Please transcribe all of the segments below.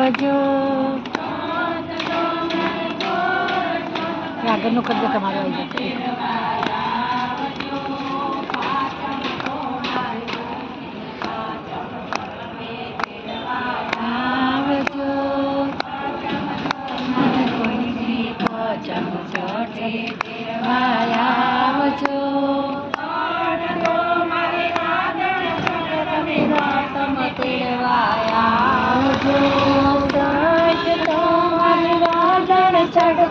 આવજો. આગળનું કરજો તમારું આવી જશે.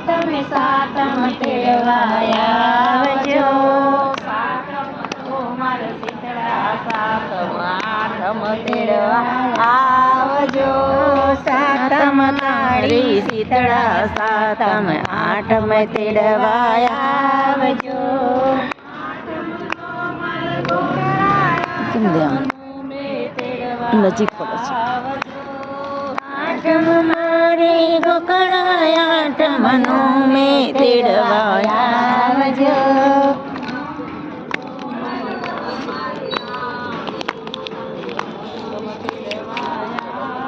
તમે સાતમ તેડવાયા આવજો. મારા શીતળા સાતમ આઠમ તેડવા આવજો. સાતમ તારી શીતળા સાતમ આઠમ તેડવાયા આવજો. નજીક પડે છે. આઠમ મારી ગોકળા આઠમનું મેં તેડવાયા આવજો.